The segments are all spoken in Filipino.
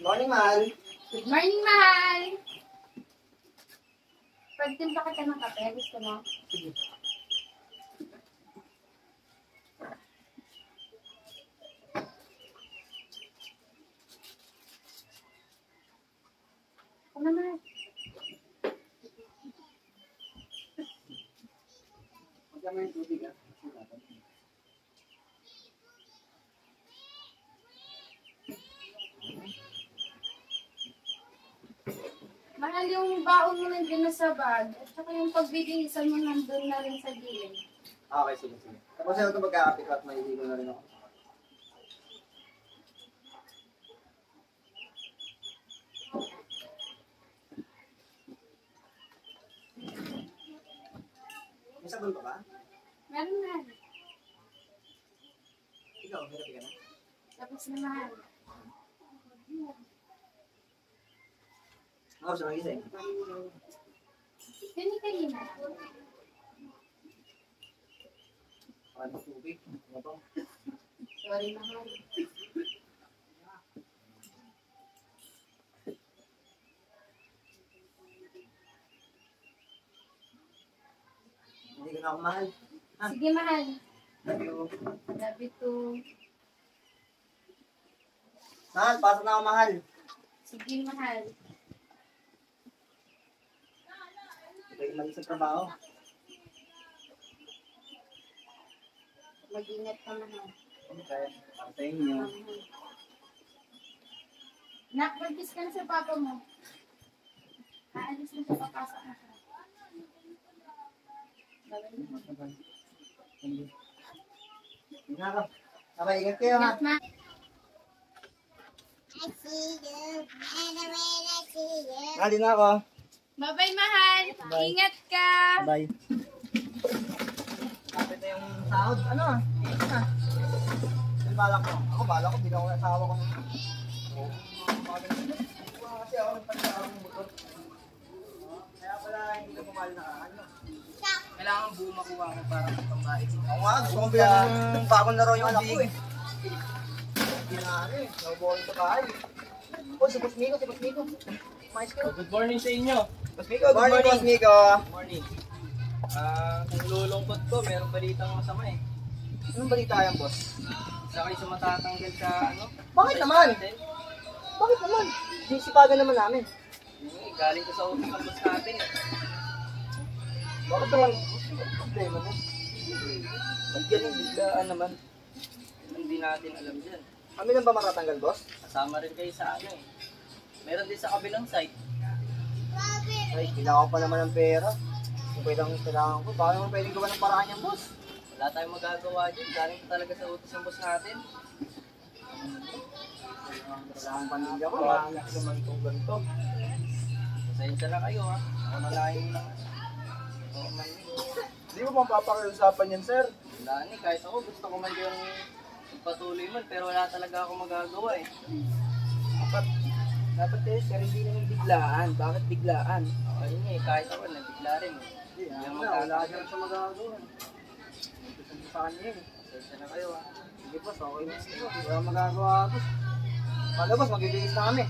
Morning, mahal. Good morning, mahal! Pagtimpla kita ng kape, gusto mo? Sige. Ano naman? Magkama yung tubig, ah. Mahal yung baon mo nandiyan na sa bag. At saka yung pagbibinisan mo nandun na rin sa gilid. Okay, sige. Tapos na ito magkakapit at mahihilo na rin ako. May sabon pa ba? Meron na. Ikaw, hirap ka na. Tapos na, mahal. Ako siya magising. Kanina. Ano tubig? Ano ba? Sorry, mahal. Hindi ko na ako mahal. Sige, mahal. Love you. Love you too. Mahal, pasok na ako mahal. Sige, mahal. Hindi mali sa trabaho. Mag-ingat ka, mahal. Okay. Para sa inyo. Nak, mag-kiss ka na sa papa mo. Aalis na siya, papasok na siya. Hindi na ako. Sabay, ingat kayo ha. Ingat, mahal. I see you, and when I see you. Nali na ako. Bye-bye, mahal. Bye. Ingat ka. Bye. Kapit na yung sahod. Ano? Ito na. Yung balak ko. Ako balak ko. Hindi ako nasawa ko. Kasi ako nagpalitan ng motor. Kaya pala hindi ko pumali na ano. Kailangan buo makuha ko para sa pambayad. Oo nga. Gusto kong bilang ng bagong laro yung anak ko eh. Hindi na ano eh. Nabubuhay sa bahay. Oh, si Boss Miko. Mais ka. Good morning sa inyo. Boss Miko, good morning. Boss Miko. Morning. Nilulungkot ko, meron balitang masama eh. Anong balita yan, boss? Isa kayo sa matatanggal sa ano? Bakit naman? Bakit naman? Sisipagan naman namin. Galing ko sa office ng boss natin eh. Bakit naman? Problema mo. Pag galing biglaan naman. Hindi natin alam dyan. Kami lang ba matatanggal, boss? Kasama rin kayo sa ano eh. Meron din sa kabilang site. Ay, kailangan ko pa naman ng pera. Kung kailangan ko, baka naman pwedeng gawa ng paraan yan, boss. Wala tayong magagawa dyan. Galing ko talaga sa utos ng boss natin. Kailangan pamilya ko. Maangat naman itong ganito. Pasensya na kayo ha. Ako na lang lang. Oo man eh. Hindi mo pang papakiusapan yan, sir. Wala ni, kahit ako gusto ko man yung patuloy man, pero wala talaga ako magagawa eh. Dapat eh, sir, hindi naman biglaan. Bakit biglaan? Ayun nga eh, kahit ako nabigla rin eh. Hindi Wala siya sa magagawa. Gusto sa kanya yun. Pasensya na kayo ha. Sige, boss, okay na. Wala magagawa, boss. Paano, boss? Magbibigis na kami.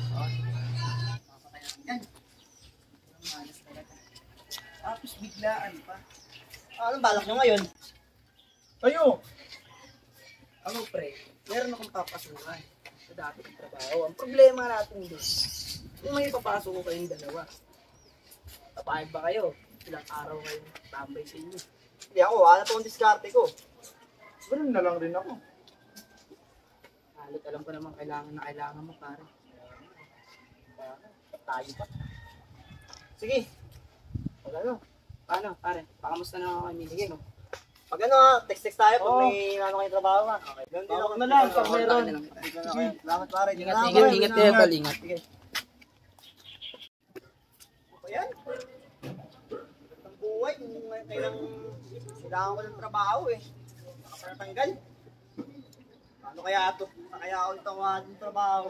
Yan. Tapos biglaan pa. Anong balak nyo ngayon? Kayo! Ano, pre? Meron akong papasukan sa dati ng trabaho. Ang problema natin doon, kung may papasok ko kayong dalawa, papayag ba kayo? Ilang araw kayong tambay sa inyo. Hindi ako, wala po ang diskarte ko. Ganun na lang rin ako. Halit, alam ko naman kailangan mo, pare. Tayo pa. Sige. Pag ano? Paano, pare? Pakamusta na ako kay Sige. Pag ano ha, text tayo pag may ano kayong trabaho ha. Okay. Ganun din ako na lang, pag meron. Sige. Salamat pare. Ingat kayo, pal, ingat. Sige. Ayan. Ang buhay, kailangan ko ng trabaho eh. Nakapatanggal. Ano kaya ito? Kaya ako tawag ng trabaho.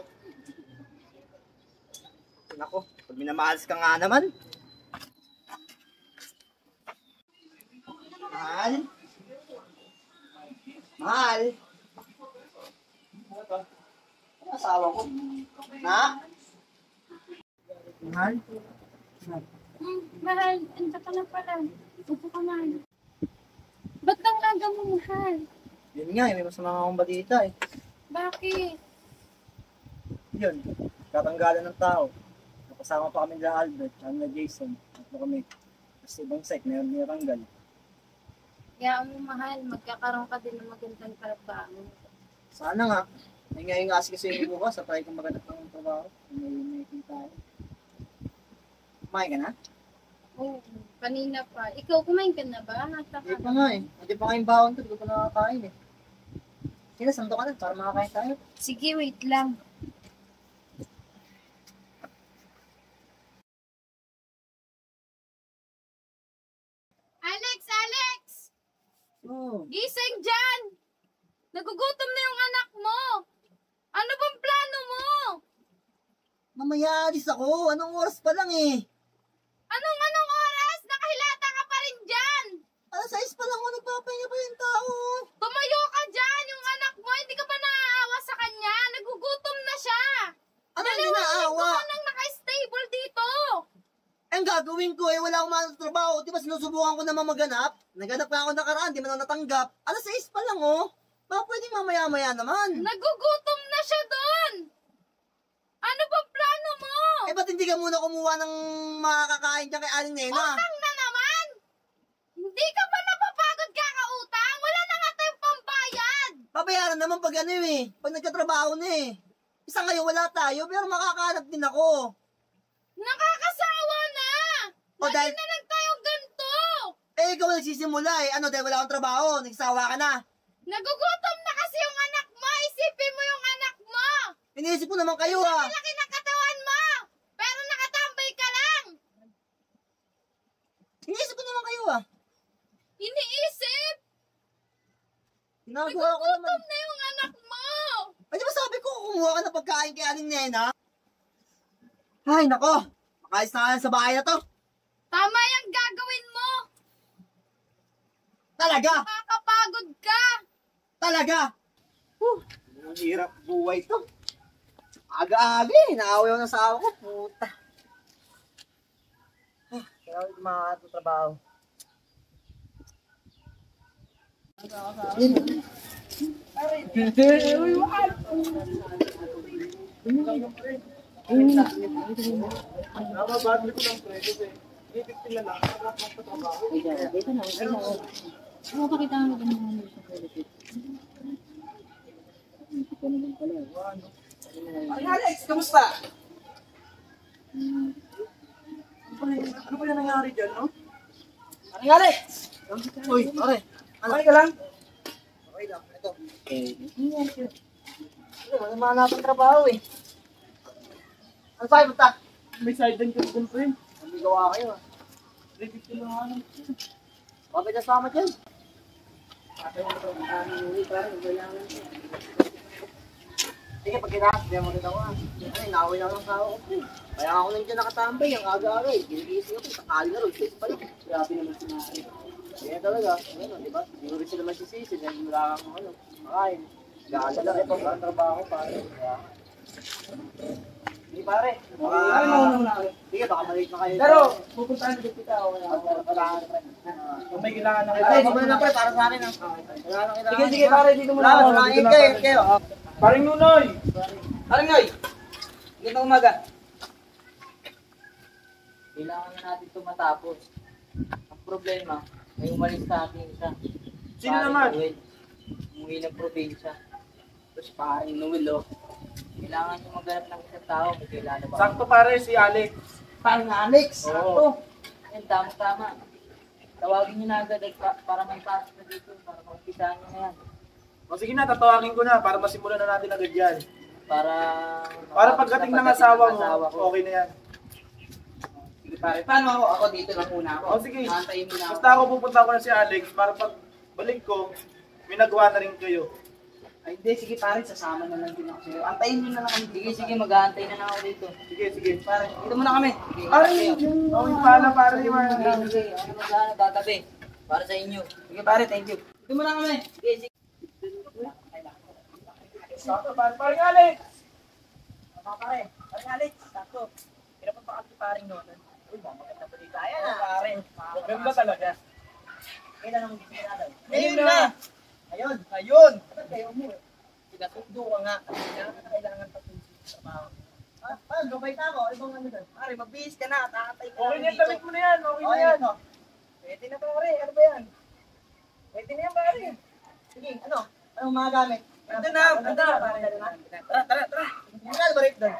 Nako, pag minamahalas ka nga naman. Mahal? Mahal? Ano asawa ko? Na? Mahal? Mahal, andiyan ka na pala. Upo ka na. Ba't ang aga mo, mahal? Yun nga, may masama akong balita eh. Bakit? Yun, katanggalan ng tao. Napasama pa kami nila Albert, na Jason. At kami. Kasi ibang site, meron niranggal. Kaya mo, mahal, magkakaroon ka din ng magandang trabaho. Sana nga. May ngayon nga kasi yung bukas, sa try kong magandang ng trabaho. May kita. Kumain ka na? Oo, kanina pa. Ikaw, kumain ka na ba? Nasa Hindi ka pa nga eh. Hindi pa kayong bawang to, hindi ko pa nakakain eh. Sina, santo ka na para makakain tayo. Sige, wait lang. Alex! Alex! Oo. Gising dyan! Nagugutom na yung anak mo! Ano bang plano mo? Mamaya alis ako. Anong oras pa lang eh? Anong oras? Nakahilata ka pa rin dyan! Alas 6 pa lang ako nagpapahinga pa yung tao. Tumayo ka dyan! Yung anak mo, hindi ka ba naaawa sa kanya? Nagugutom na siya! Ano hindi naawa? Ikaw nang naka-stable dito! Ang gagawin ko eh, wala akong trabaho. Di ba sinusubukan ko naman maganap? Naganap nga ako nakaraan, di man ako natanggap. Alas 6 pa lang oh. Baka pwedeng mamaya-maya naman. Nagugutom na siya doon! Ano bang plano mo? Eh ba't hindi ka muna kumuha ng makakakain dyan kay Aling Nena? Utang na naman! Hindi ka ba napapagod kakautang? Wala na nga tayong pambayad! Babayaran naman pag ano eh. Pag nagkatrabaho na eh. Isa ngayon wala tayo, pero makakahanap din ako. Nakakasawa na! O, Lagi dahil- na lang tayong ganito! Eh ikaw nagsisimula eh. Ano dahil wala akong trabaho, nagsawa ka na. Nagugutom na kasi yung anak mo! Isipin mo yung anak mo! Iniisip ko naman kayo ah. Laki ng katawan mo! Pero nakatambay ka lang! Iniisip ko naman kayo ah. Iniisip! Ginagawa ko naman. Nagugutom na yung anak mo! Ay, di ba sabi ko, kumuha ka ng pagkain kay Aling Nena? Ay, nako. Makaalis na ka sa bahay na to. Tama yung gagawin mo! Talaga! Nakakapagod ka! Talaga! Ang hirap buhay to. Aga-aga eh. Naaway ako ng asawa ko. Puta. Kailangan ko makakatrabaho. Ay, Alex, kamusta? Ano ba yung nangyari dyan, no? Ano Alex? Uy, pare. Ano? Okay ka lang? Okay lang, ito. Ano, manapang trabaho eh. Ano sa'yo, punta? May sideline ka dun, friend. Ang gawa kayo ah. 350 lang ano. Bakit kasama dyan? Sige, pag kinakas, hindi mo rin ako ah. Ay, naaway na ako ng asawa ko. Kaya ako lang dyan nakatambay, ang aga-aga eh. Ginigising ako, sakali na rin, sis pa lang. Grabe naman sinari. Kaya talaga, ano, di ba? Hindi ko rin sila masisisi dahil wala kang ano, makain. Gala lang ito ang trabaho pare. Kaya, hindi pare. Ay, mauna ako. Sige, baka malate na kayo. Pero, pupuntahan ko kita. Kung may kailangan na kita. Ay, di mo na pre, para sa akin ah. Wala nang kailangan. Sige, sige, pare, dito muna Wala, ako. wala, Dito yun lang, kayo, pare. kayo. Paring Nunoy! Parang ngay! Gandang umaga. Kailangan na natin ito matapos. Ang problema, may umalis sa atin isa. Sino Paring naman? Noel. Umuwi ng probinsya. Tapos paring Noel, oh. Kailangan nyo maghanap ng isang tao. May kailangan ba? Sakto pare, si Alex. Parang Alex. Oo. Yan, tama-tama. Tawagin nyo na agad para may pasok na dito. Para maumpisahan nyo na yan. O sige na, tatawagin ko na para masimulan na natin agad yan. Para pagdating ng asawa mo, okay na yan. Sige pare, paano ako? Ako dito lang muna ako. O sige, Antayin mo na ako. basta ako pupunta ko na si Alex para pag balik ko, may nagawa na rin kayo. Ay, hindi, sige pare, sasama na lang din ako sa'yo. Antayin nyo na lang kami. Sige, mag-aantay na ako dito. Sige, sige. Pare, dito muna kami. Sige, Pare, kayo. okay pala pare, man. Sige, ano mag-ano, tatabi. Para sa inyo. Sige pare, thank you. Dito muna kami. Sige, sige. Sakto pare, pare Alex! Pare, Alex, sakto. pa kasi paring noon. Uy, maganda pa dito. Ayan Oo, pare. Ganda talaga. Kailan ang ginagawa? Ngayon na! Ayun. Ayun! Ba't kayo mo? Pinatundo ka nga. Kailangan tapusin sa trabaho. Ah, paano? Gabay na ako. Ibang ano doon? Pare, magbihis ka na. Takatay ka Okay lang na, dito. damit mo na yan. Okay na Okay, yan. ano? Pwede na pare. Ano ba yan? Pwede na yan pare. Sige, ano? Anong mga gamit? Ando na. Tara, tara, tara. Magkano ba rate doon?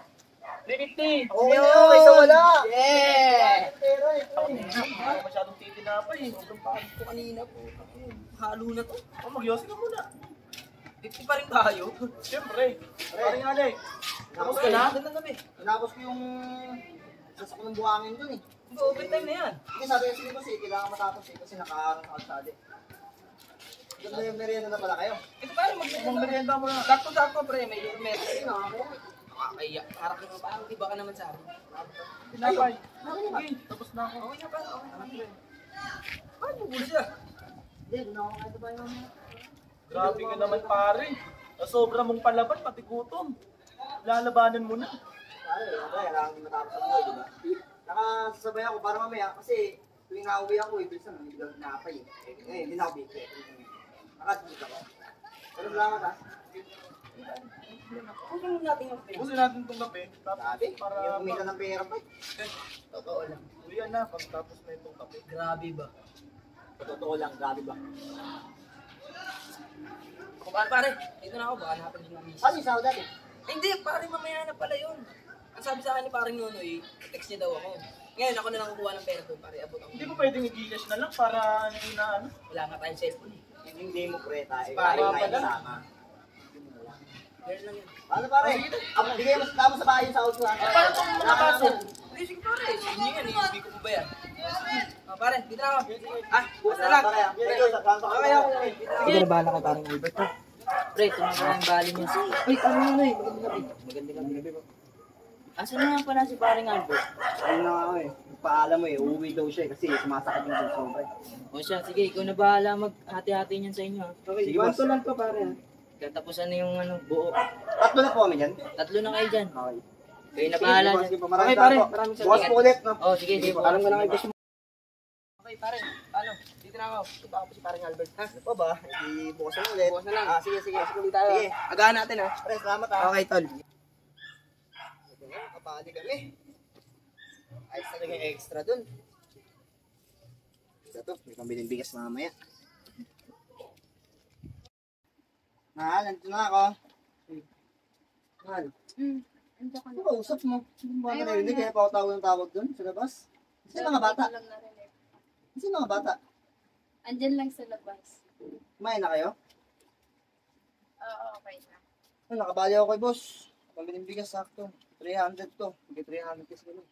350. Okay na, okay sa wala. Yeah! Pero, Hindi ako masyadong titinapay. Sobrang pangit. Ito kanina po. Halo na to. Oh, magyosi ka muna. 50 pa rin tayo. Siyempre. Paring Alex. Tapos ka Okay, na? ganda kami. tinapos ko yung sasakot ng buhangin doon eh. Overtime na yan. Kasi sabi kasi ni Boss eh, kailangan matapos eh, kasi nakaharang sa kalsada eh. Doon may merienda na pala kayo. Ito pare, Merienda mo na. Sakto-sakto pre, may gourmet. Ayun ah, okay. Nakakaya. Harap mo parang iba ka naman sa akin. Tinapay. Okay, tapos na ako. Okay na pa, okay na. Ay, bubul siya. Hindi, doon ako kahit ba yung... Grabe ka naman pare. Sa sobra mong palaban, pati gutom. Lalabanan mo na. Pare, kailangan din matapos ang buhay, di ba? Nakasasabay ako para mamaya kasi tuwing nauwi ako, ibig sabihin, hindi lang nakapay eh. Ngayon, hindi na ako bigay. Nakasunod ako. Pero salamat ah. Huwag mo natin yung pera. Ubusin natin itong kape. Tapos Sabi, para... yung kumita ng pera pa eh. Totoo lang. Uyan na, pagtapos na itong kape. Grabe ba? Totoo lang, grabe ba? Kung pare, dito na ako, baka natin din namin. Ano yung sahod dati? Hindi, pare, mamaya na pala yun. Ang sabi sa akin ni paring Nonoy, text niya daw ako. Ngayon, ako na lang kukuha ng pera doon, pare, abot ako. Hindi mo pwedeng i-gcash na lang para ano na ano. Wala nga tayong cellphone eh. Hindi mo preta eh. Para Ayaw pala. na sama. Ganyan lang yan. Ano pare? Ako, bigay mo sa bahay yung sahod ko ha. Paano itong mga baso? Hindi, sige pare, sige yan eh, hindi ko pa ba yan? Pare, dito na ako. Ah, bukas na lang. Pare, thank you, sa kanto ka. Okay, okay. Sige, nabahala ka paring Albert ha. Pre, ito na pala yung bali niya. Uy, ano na eh, magandang gabi. Magandang gabi. Asan na nga pala si paring Albert? Ayun na nga ako eh. Paalam mo eh, uuwi daw siya eh, kasi sumasakit yung puso ko eh. O siya, sige, ikaw na bahala maghati-hati niyan sa inyo ha. Okay, sige boss. lang to pare ha. Katapusan na yung ano, buo. Tatlo na po kami dyan. 3 na kayo dyan. Okay. Kayo na bahala Sige, dyan. boss, maraming Okay pare, salamat po. maraming Bukas po salamat. ulit, no? Oh, sige, sige. Alam ko na kayo, boss. Okay pare, paano? Dito na ako. Ito ako si paring Albert ha. Ano pa ba? Hindi bukas na ulit. Bukas na lang. Ah, sige, sige. Sige, ulit tayo. Sige. Agahan natin ha. Pre, salamat ah. Okay, tol. Kapali kami. Ayos talaga yung extra dun. Ito, may pambiling bigas mamaya. Mahal, nandito na ako. Mahal, Ando ka ano na. ba usap mo? Ano ba Ayaw narinig? na. Kaya pa ako tawag ng tawag dun sa labas? Kasi mga bata. Lang narinig. Kasi mga bata. Andyan lang sa labas. Kumain na kayo? Oo, okay na. Ano, nakabali ako kay boss. Pambiling bigas sakto. 300 to. Hindi 300 kasi gano'n.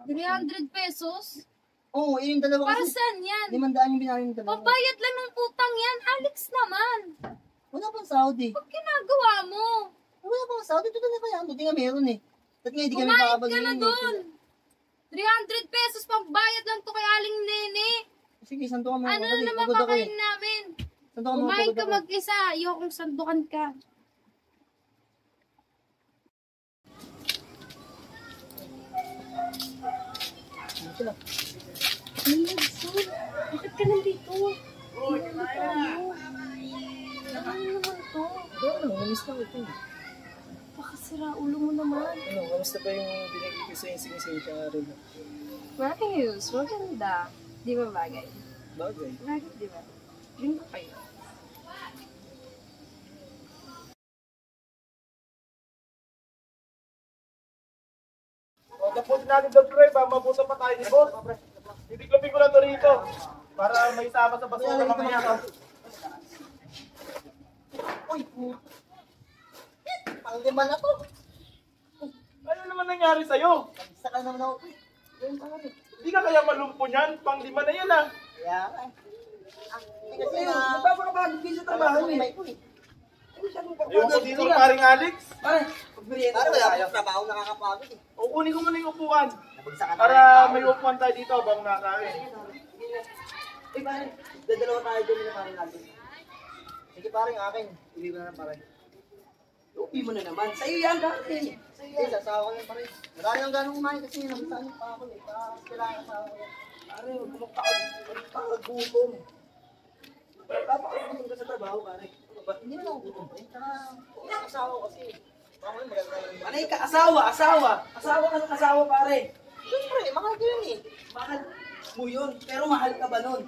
300 pesos? Oo, yun yung dalawa Para kasi. saan yan? 500 yung binayad yung dalawa. Pambayad lang ng utang yan. Alex naman. Wala pang Saudi. Pag ginagawa mo, Wala pang Saudi. Ito na kaya. Buti nga meron eh. Ba't nga hindi kami kumain ka makabagay na doon. 300 pesos pambayad lang to kay Aling Nene. Sige, santo ka muna. Ano na naman kakain namin? Santo ka muna. Kumain ka pagod ako. mag-isa. Ayokong sandukan ka. Nelson, bakit ka nandito? Ano naman to? Ano, namiss na ito. Baka sira ulo mo naman. Ano, kamusta pa yung binigay ko sa sing-sing ka rin? Maayos, maganda. Di ba bagay? Bagay. Bagay, di ba? Yun ba kayo? O, tapusin natin ito, pre. Mabuto pa tayo ni boss. Titiklopin ko na ito rito. Para may sama sa basura mamaya. Uy, pang-lima na to. Ano naman nangyari sa'yo? Isa ka naman ako. Ayun pa rin. Hindi ka kaya malumpo niyan? Pang-5 na yan ah. Kaya nga eh. Hindi kasi na... Magpapakabagod kayo sa trabaho eh. May ko eh. Ayun ko dito ng paring Alex. Pare, pagmerienda Parang ko wala tayo. akong trabaho nakakapagod eh. O, kunin ko muna yung upuan. Nabagsakan na Para yung tao. may upuan tayo dito habang nakain. Eh, pare, dadalawa tayo dun na parang natin. Sige, parang akin. Hindi ko na parang. Lupi mo na naman. Sa'yo yan, dati. Sa'yo yan. Sasawa ko lang pa rin. Wala nang ganong kumain kasi nabitaan niyo pa ako eh. Kailangan asawa ko yan. Pare, huwag mo magpakagutom. Papakagutom ka sa trabaho, pare. Ano ba? Hindi na ako gutom pa rin. Tsaka, ang asawa ko kasi. Baka mo maganda yung Panay ka, asawa. Asawa ka ng asawa, pare. Siyempre, mahal ko yun eh. Mahal mo yun, pero mahal ka ba nun?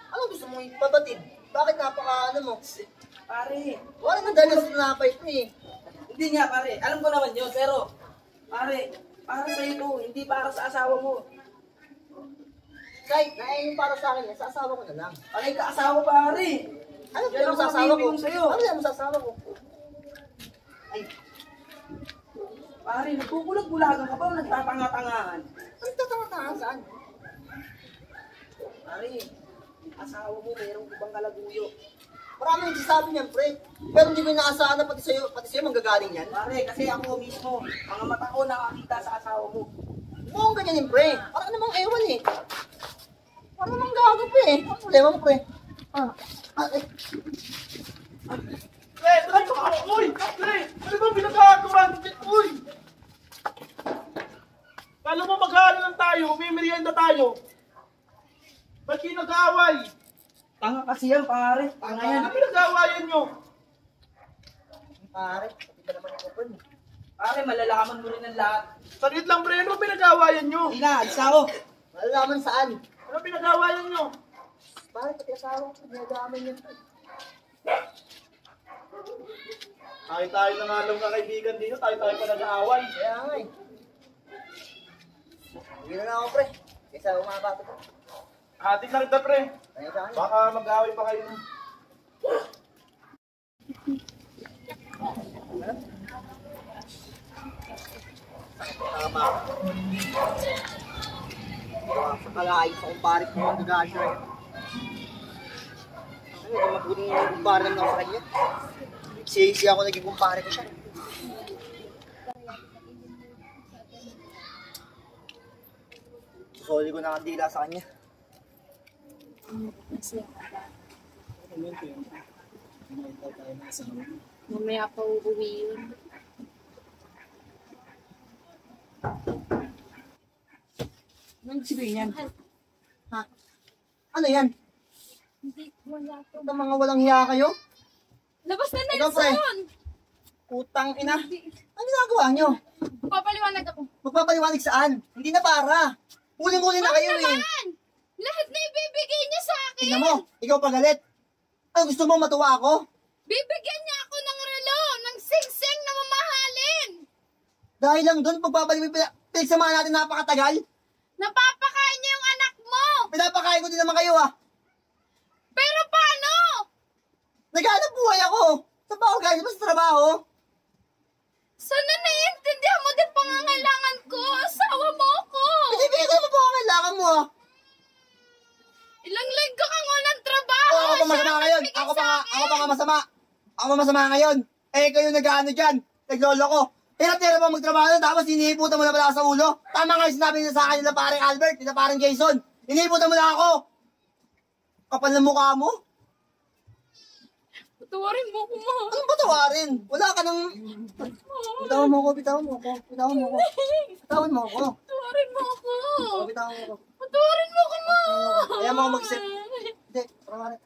Ano gusto mo ipabatid? Bakit napaka mo? Pare, Wala nang dahil sa napay ito eh. hindi nga pare. Alam ko naman yun, pero pare, para sa ito, hindi para sa asawa mo. Kahit na yung para sa akin, sa asawa ko na lang. Panay ka, asawa, pare. Ano Yan yung ang sa asawa ko? mabibigyan sa'yo. Ano yung sa asawa ko? Ay, pare, nagkukulag-kulagan ka pa, nagtatanga-tangahan. Ano tatanga-tangan saan? Pare, asawa mo, mayroong ibang kalaguyo. Maraming nagsasabi niyan, pre. Pero hindi ko inaasahan na pati sa'yo manggagaling yan. Pare, kasi ako mismo, mga mata ko nakakita sa asawa mo. Mukhang ganyan yung pre. Parang namang ewan eh. Parang namang gago pre. Ang problema mo pre. Eh. Pre, talaga ka! Uy! Pre! Ano ba pinagkagawa? Uy! Kala mo maghalo lang tayo, may merienda tayo. Ba't kayo nag-aaway? Tanga kasi yan, pare. Tanga yan. Ano pinag-aawayan nyo? Pare, pati ka naman yung open. Pare, malalaman mo rin ang lahat. Saglit lang, pre. Ano pinag-aawayan nyo? Hindi na, alis ako. Malalaman saan? Ano pinag-aawayan nyo? Pare, pati asawa ko. Dinadaman yan. Tayo na nga lang na kaibigan dito, tayo pa nag-aaway. Kaya nga eh. Hindi na ako pre. Kaysa umabata ko. Atik na kita, pre. Tayo sa akin. Baka mag-aaway pa kayo. Tama ako. Kalaayos sa kumpare ko ang gagasyo eh. Ano, ito mabuting kumpare naman ako sa kanya. Sisi ako naging kumpare ko siya. Susoli ko na ang dila sa kanya. Mamaya pa uuwi yun. Anong sabihin yan? Ha? Ano yan? Hindi, wala to. Ito mga walang hiya kayo? Labas na Ikaw, pre. Nelson! Putang ina. Ano ginagawa nyo? Papaliwanag ako. Magpapaliwanag saan? Hindi na para. Huling-huli na kayo eh. Naman! Lahat na ibibigay niya sa akin! Tingnan mo, ikaw pagalit. Ano gusto mo matuwa ako? Bibigyan niya ako ng relo, ng sing-sing na mamahalin! Dahil lang doon, pinagsamahan natin napakatagal. Napapakain niya yung anak mo! Pinapakain ko din naman kayo ah. Pero paano? Naghanap buhay ako. Sa pa ako guys, basta trabaho. Sana naiintindihan mo din pangangailangan ko! Asawa mo ako! Pinipigay ko naman po ang kailangan mo ah. Ilang linggo kang walang trabaho! O, ako pa Siya masama ang ngayon. nagbigay Ako sa pa akin. nga masama. Ako pa masama ngayon. Eh, kayo nag-ano dyan. Naglolo ko. Hirap-hirap pa magtrabaho tapos hinihiputan mo na pala sa ulo. Tama nga yung sinabi niya sa akin nila parang Albert, nila parang Jason. Hinihiputan mo na ako. Kapal na mukha mo. Patawarin mo ako, ma. Anong patawarin? Wala ka nang... Bitawan mo ako, bitawan mo ako. Bitawan mo ako. Bitawan mo ako. Patawarin mo ako. Bitawan mo ako. Patawarin mo ako, ma. Kaya mo ako mag-isip. Hindi, patawarin.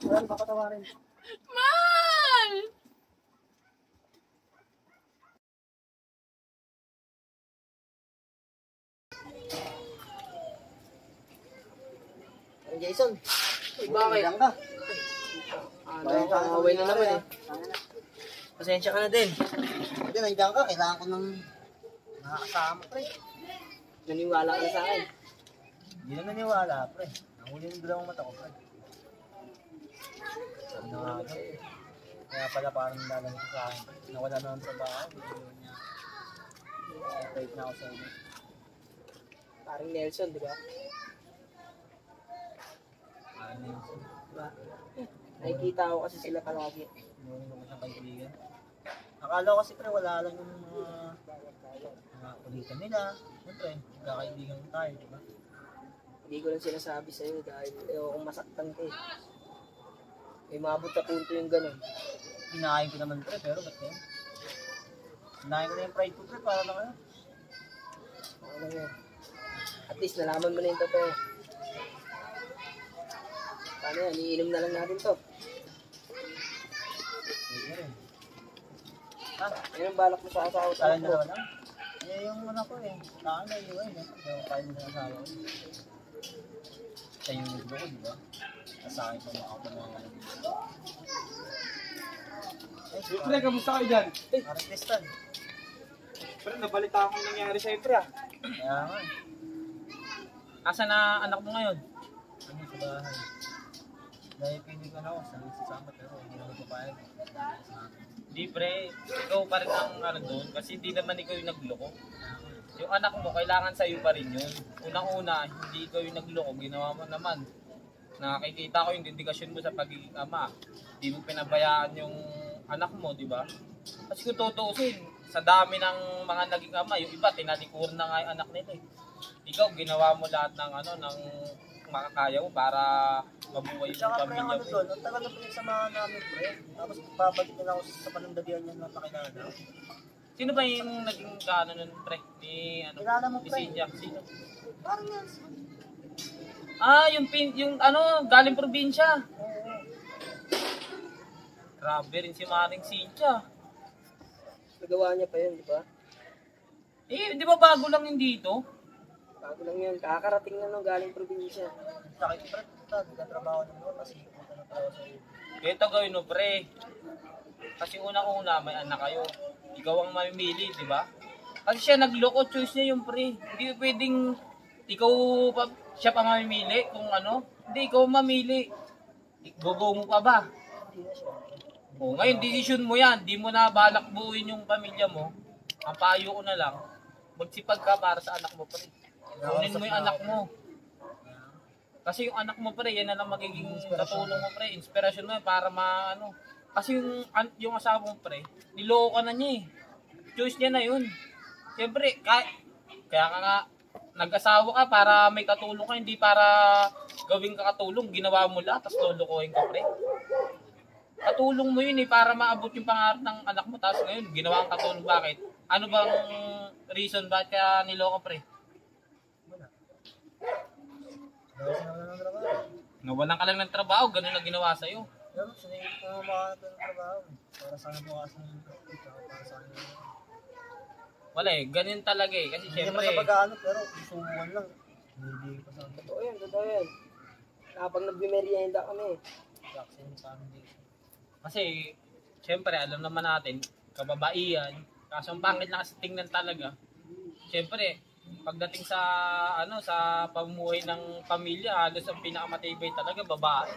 Wala pa patawarin. Mal! Jason. Bakit? Bilang ka. Away na naman eh. Pasensya ka na din. Hindi, nandiyan ka. Kailangan ko ng nakakasama, pre. Naniwala ka sa akin. Hindi na naniwala, pre. Ang huli ng dalawang mata ko, pre. Sabi na nga ako. Kaya pala parang nilalang ko sa akin, pre. Nawala na ang trabaho. Hindi niya. Wait na ako sa inyo. Parang Nelson, di ba? Ano yun? Diba? Nakikita ko kasi sila palagi. Inunin ko siyang kaibigan. Akala ko kasi pre, wala lang yung mga kulitan nila. Siyempre, magkakaibigan tayo, di ba? Hindi ko lang sinasabi sa'yo dahil kung masaktan ka eh. May mabot na punto yung ganun. Hinahain ko naman pre, pero ba't yan? Nahin ko na yung pride ko, pre, para lang ano. Ano yan? At least nalaman mo na yung totoo. Paano yan? Iinom na lang natin to. Sige rin. Yan ang balak mo sa asawa. Kaya na wala. Eh, yung anak ko eh. Saan na iwan eh. Yung kaya nila sa asawa ko. Siya yung naglo ko, di ba? Sa akin pa makakapa na wala. Pre, kamusta kayo dyan? Parang testan. Pre, nabalita akong nangyari sa'yo, pre. Kaya nga. Asa na anak mo ngayon? Ano sa bahay. Dahil pinig ano ako sa sasama pero hindi naman papayag. Di pre, ikaw pa rin ang ano doon kasi hindi naman ikaw yung nagloko. Yung anak mo, kailangan sa'yo pa rin yun. Unang-una, hindi ikaw yung nagloko, ginawa mo naman. Nakikita ko yung dedikasyon mo sa pagiging ama. Hindi mo pinabayaan yung anak mo, di ba? Kasi kung tutuusin, sa dami ng mga naging ama, yung iba, tinalikuran na nga yung anak nila eh. Ikaw, ginawa mo lahat ng ano, ng makakaya mo para mabuhay yung Tsaka pre, pamilya ang mo. ano doon, ang tagal na pinagsamahan namin pre. Tapos babalik na lang ako sa panandalian niya na pakilala. Sino ba yung naging kaano nun, pre? Ni, ano, Kilala mo, ni pre? Cynthia? Sino? Parang yan. Ah, yung ano, galing probinsya. Grabe rin si Maring Cynthia. Nagawa niya pa yun, di ba? Eh, di ba bago lang yung dito? Bago lang yan. Kakarating na nung galing probinsya. Sakit pre, nagtatrabaho naman ako kasi pupunta na trabaho sa iyo. Ito gawin mo, pre. Kasi unang-una, may anak kayo. Ikaw ang mamimili, di ba? Kasi siya nagloko, choice niya yung pre. Hindi pwedeng ikaw pa, siya pa mamimili kung ano. Hindi, ikaw mamili. Gogo mo pa ba? Hindi na siya. O, ngayon, decision mo yan. Di mo na balak buuin yung pamilya mo. Ang payo ko na lang, magsipag ka para sa anak mo, pre. Kunin mo yung anak mo. Kasi yung anak mo, pre, yan na lang magiging katulong mo, pre. Inspirasyon mo para maano. Kasi yung asawa mo, pre, niloko ka na niya eh. Choice niya na yun. Siyempre, kaya ka nga, nag-asawa ka para may katulong ka, hindi para gawing ka katulong. Ginawa mo lahat, tapos lulukohin ka, pre. Katulong mo yun eh, para maabot yung pangarap ng anak mo. Tapos ngayon, ginawa kang katulong. Bakit? Ano bang reason bakit kaya niloko, pre? Dahil sinabi ng trabaho. Nawalan ka lang ng trabaho, ganun na ginawa sa'yo. Pero sinigit ko makahanap ng trabaho. Para sa akin bukas ng para sa akin. Wala eh, ganun talaga eh. Kasi Hindi naman syempre, sa pag-ano pero susubukan lang. Hindi pa sa akin. Totoo yan, totoo yan. Kapag nagbimeryenda kami. Vaccine sa amin dito. kasi syempre, alam naman natin, kababaihan, kaso ang pangit na kasi tingnan talaga. Syempre, pagdating sa ano sa pamumuhay ng pamilya, halos ang pinakamatibay talaga babae.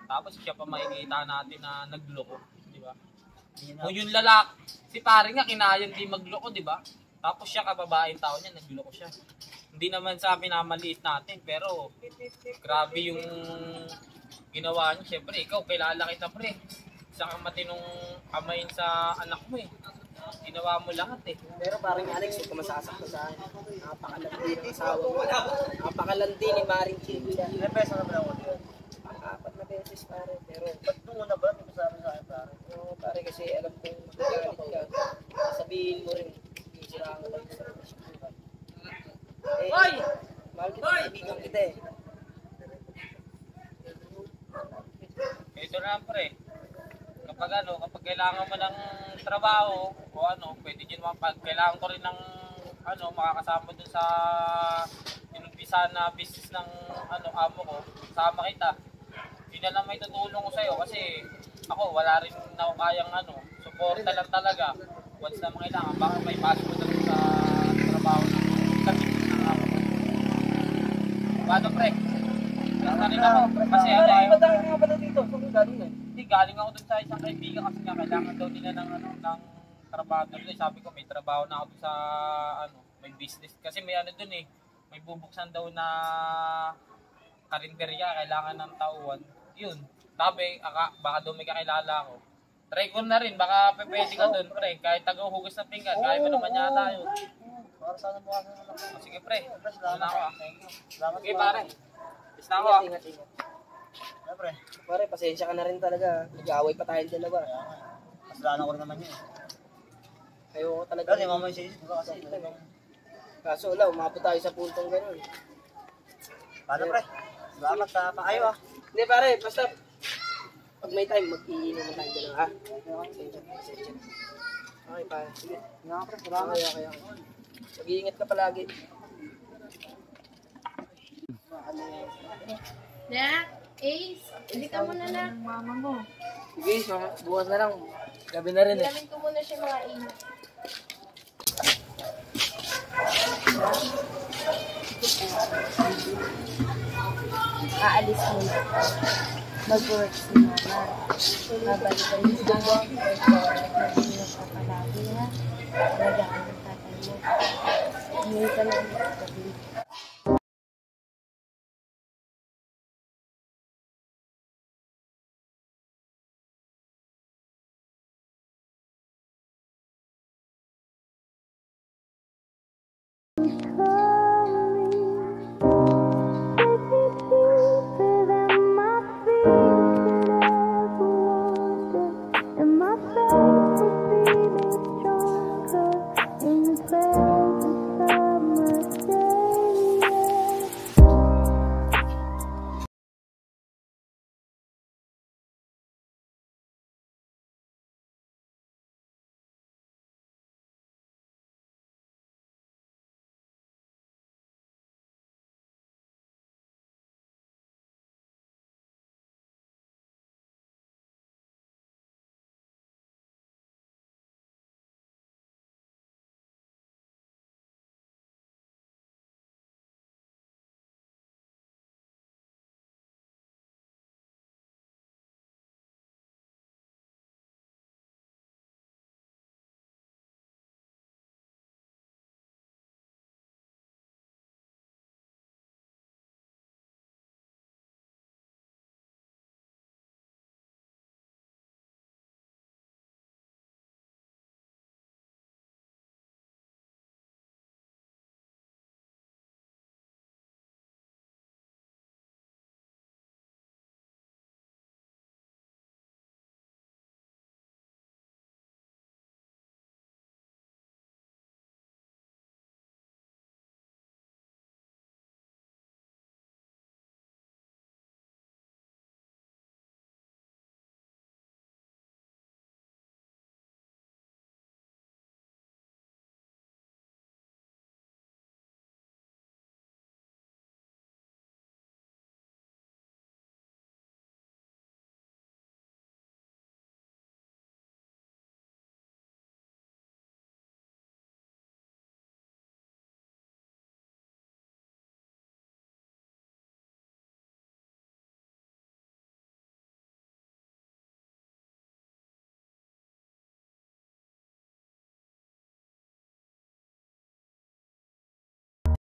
Tapos siya pa makikita natin na nagloko, di ba? Kung yung lalaki, si pare nga kinayan di magloko, di ba? Tapos siya kababaeng tao niya, nagloko siya. Hindi naman sa minamaliit natin, pero grabe yung ginawa niya. Siyempre, ikaw, kilala kita, pre. Isa kang matinong amayin sa anak mo eh. Ginawa mo lahat eh. Pero parang Alex, huwag ka masasakto sa akin. Napakalandi ng asawa mo. Napakalandi ni Maring Cynthia. Ilan beses na ba ako dito? 4 na beses pare. Pero, Ba't nung una ba? Hindi mo sabi sa akin pare. pare kasi alam kong magagalit ka. Sabihin mo rin, sisiraan ko lang sa relasyon ko. Hoy! Mahal kita, kaibigan kita eh. Ito na pre. Kapag kailangan mo ng trabaho o ano, pwede din naman pag kailangan ko rin ng ano, makakasama dun sa inumpisa na business ng ano, amo ko, sama kita. Yun na lang may tutulong ko sa'yo kasi ako wala rin na ako kayang ano, suporta lang talaga. Once na kailangan, baka may pasok ko dun sa trabaho ng business ng amo ko. Paano pre? Basta rin ako kasi ano Ba't nga pala dito? Kung galing eh. hindi, galing ako dun sa isang kaibigan kasi nga kailangan daw nila ng ano, ng trabaho nila. Sabi ko may trabaho na ako dun sa ano, may business kasi may ano dun eh, may bubuksan daw na karinderya, kailangan ng tauhan. Yun. Sabi, baka daw may kakilala ako. Try ko na rin, baka pwede ka dun, pre. Kahit tagahugas ng pinggan, kaya mo naman yata yun. Para sana bukas ng anak ko. Sige, pre. Salamat. Una ako ah. Salamat Okay, pare. Bis na ako ah. Ingat, ingat. Siyempre. Pare, pasensya ka na rin talaga. Nag-aaway pa tayong dalawa. Kasalanan ko rin naman yun. Ayoko talaga. Kasi mamay siya, kasi Kaso wala, umabot tayo sa puntong ganun. paano pre? Salamat sa paayo ah. Hindi pare, basta pag may time, mag-iinom tayo dalawa ha. Okay pare, sige. Salamat. Okay. Mag-iingat ka palagi. Nak, Ace, hindi ka muna na. Mama mo. Sige, so, bukas na lang. Gabi na rin eh. Ilamin ko muna siya mga init. Aalis muna ako. Mag-work si mama. Babalikan niyo sa akin. Mag-inom ka palagi ha. Alagaan ng tatay mo. Hindi ka lang magkakabi.